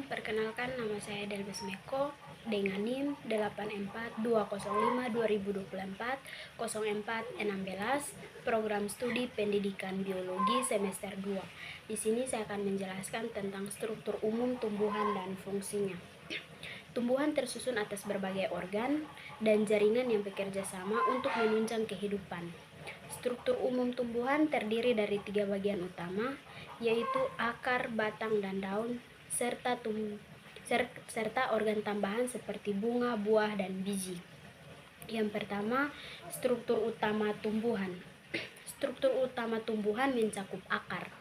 perkenalkan nama saya Delbes Meko dengan NIM 84205-2024-0416, program studi pendidikan biologi semester 2. Di sini saya akan menjelaskan tentang struktur umum tumbuhan dan fungsinya. Tumbuhan tersusun atas berbagai organ dan jaringan yang bekerja sama untuk menunjang kehidupan. Struktur umum tumbuhan terdiri dari 3 bagian utama, yaitu akar, batang, dan daun, serta organ tambahan seperti bunga, buah, dan biji. Yang pertama, struktur utama tumbuhan. Struktur utama tumbuhan mencakup akar,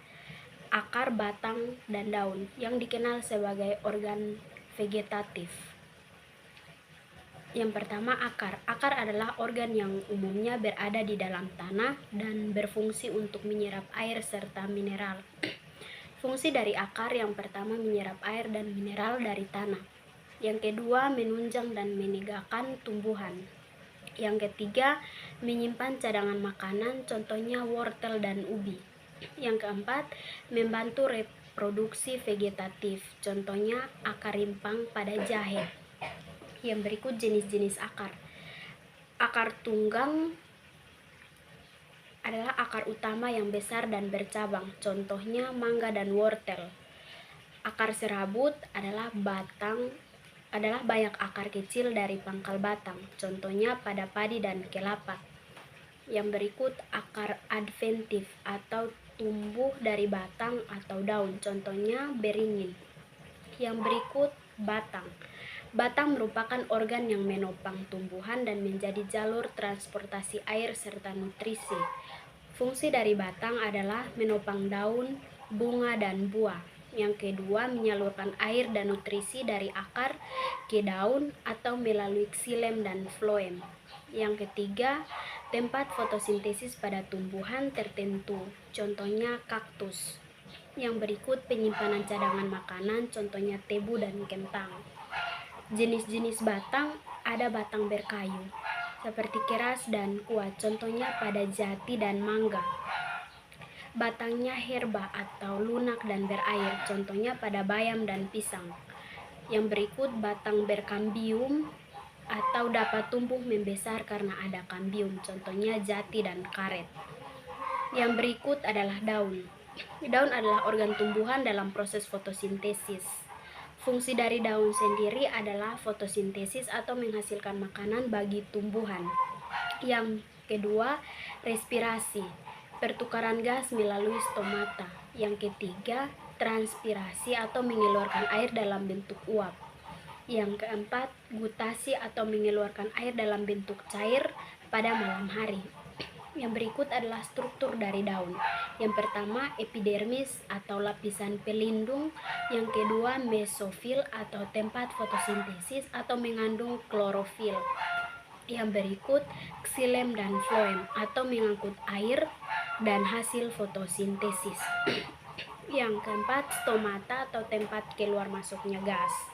batang, dan daun yang dikenal sebagai organ vegetatif. Yang pertama, akar. Akar adalah organ yang umumnya berada di dalam tanah dan berfungsi untuk menyerap air serta mineral. Fungsi dari akar yang pertama menyerap air dan mineral dari tanah. Yang kedua, menunjang dan menegakkan tumbuhan. Yang ketiga, menyimpan cadangan makanan, contohnya wortel dan ubi. Yang keempat, membantu reproduksi vegetatif, contohnya akar rimpang pada jahe. Yang berikut jenis-jenis akar. Akar tunggang adalah akar utama yang besar dan bercabang, contohnya mangga dan wortel. Akar serabut adalah banyak akar kecil dari pangkal batang, contohnya pada padi dan kelapa. Yang berikut akar adventif atau tumbuh dari batang atau daun, contohnya beringin. Yang berikut batang. Batang merupakan organ yang menopang tumbuhan dan menjadi jalur transportasi air serta nutrisi. Fungsi dari batang adalah menopang daun, bunga, dan buah. Yang kedua, menyalurkan air dan nutrisi dari akar ke daun atau melalui xilem dan floem. Yang ketiga, tempat fotosintesis pada tumbuhan tertentu, contohnya kaktus. Yang berikut penyimpanan cadangan makanan, contohnya tebu dan kentang. Jenis-jenis batang, ada batang berkayu seperti keras dan kuat, contohnya pada jati dan mangga. Batangnya herba atau lunak dan berair, contohnya pada bayam dan pisang. Yang berikut batang berkambium atau dapat tumbuh membesar karena ada kambium, contohnya jati dan karet. Yang berikut adalah daun. Daun adalah organ tumbuhan dalam proses fotosintesis. Fungsi dari daun sendiri adalah fotosintesis atau menghasilkan makanan bagi tumbuhan. Yang kedua, respirasi, pertukaran gas melalui stomata. Yang ketiga, transpirasi atau mengeluarkan air dalam bentuk uap. Yang keempat, gutasi atau mengeluarkan air dalam bentuk cair pada malam hari. Yang berikut adalah struktur dari daun. Yang pertama, epidermis atau lapisan pelindung. Yang kedua, mesofil atau tempat fotosintesis atau mengandung klorofil. Yang berikut, xilem dan floem atau mengangkut air dan hasil fotosintesis. Yang keempat, stomata atau tempat keluar masuknya gas.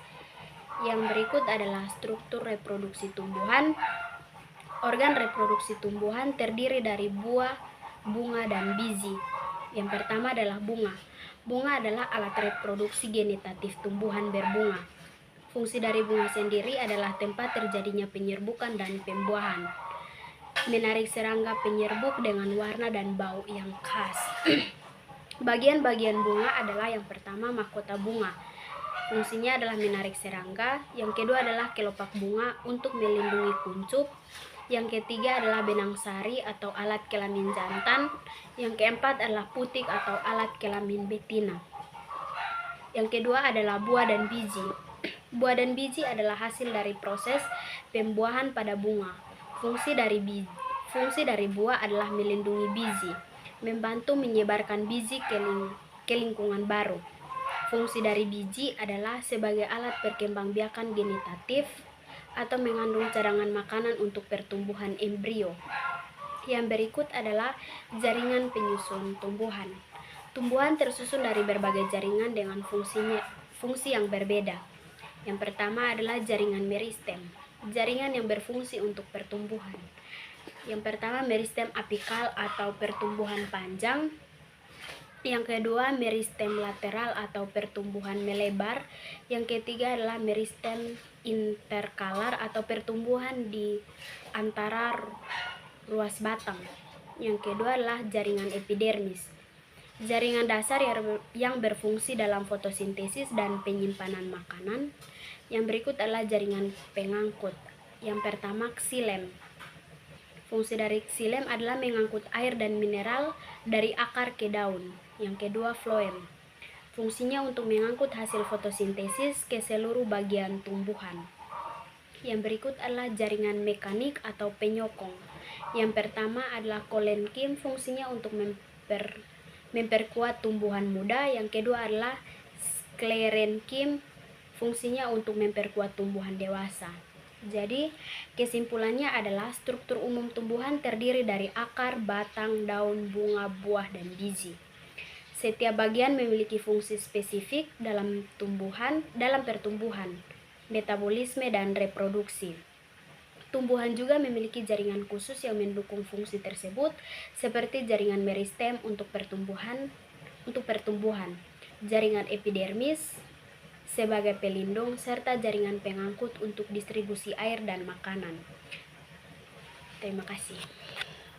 Yang berikut adalah struktur reproduksi tumbuhan. Organ reproduksi tumbuhan terdiri dari buah, bunga, dan biji. Yang pertama adalah bunga. Bunga adalah alat reproduksi genetatif tumbuhan berbunga. Fungsi dari bunga sendiri adalah tempat terjadinya penyerbukan dan pembuahan. Menarik serangga penyerbuk dengan warna dan bau yang khas. Bagian-bagian bunga adalah yang pertama mahkota bunga. Fungsinya adalah menarik serangga. Yang kedua adalah kelopak bunga untuk melindungi kuncup. Yang ketiga adalah benang sari atau alat kelamin jantan. Yang keempat adalah putik atau alat kelamin betina. Yang kedua adalah buah dan biji. Buah dan biji adalah hasil dari proses pembuahan pada bunga. Fungsi dari buah adalah melindungi biji, membantu menyebarkan biji ke lingkungan baru. Fungsi dari biji adalah sebagai alat perkembangbiakan genetatif atau mengandung cadangan makanan untuk pertumbuhan embrio. Yang berikut adalah jaringan penyusun tumbuhan. Tumbuhan tersusun dari berbagai jaringan dengan fungsi yang berbeda. Yang pertama adalah jaringan meristem, jaringan yang berfungsi untuk pertumbuhan. Yang pertama, meristem apikal atau pertumbuhan panjang. Yang kedua, meristem lateral atau pertumbuhan melebar. Yang ketiga adalah meristem interkalar atau pertumbuhan di antara ruas batang. Yang kedua adalah jaringan epidermis. Jaringan dasar yang berfungsi dalam fotosintesis dan penyimpanan makanan. Yang berikut adalah jaringan pengangkut. Yang pertama, xilem. Fungsi dari xilem adalah mengangkut air dan mineral dari akar ke daun. Yang kedua, floem. Fungsinya untuk mengangkut hasil fotosintesis ke seluruh bagian tumbuhan. Yang berikut adalah jaringan mekanik atau penyokong. Yang pertama adalah kolenkim, fungsinya untuk memperkuat tumbuhan muda. Yang kedua adalah sklerenkim, fungsinya untuk memperkuat tumbuhan dewasa. Jadi, kesimpulannya adalah struktur umum tumbuhan terdiri dari akar, batang, daun, bunga, buah, dan biji. Setiap bagian memiliki fungsi spesifik dalam pertumbuhan, metabolisme, dan reproduksi. Tumbuhan juga memiliki jaringan khusus yang mendukung fungsi tersebut, seperti jaringan meristem untuk pertumbuhan, jaringan epidermis sebagai pelindung, serta jaringan pengangkut untuk distribusi air dan makanan. Terima kasih.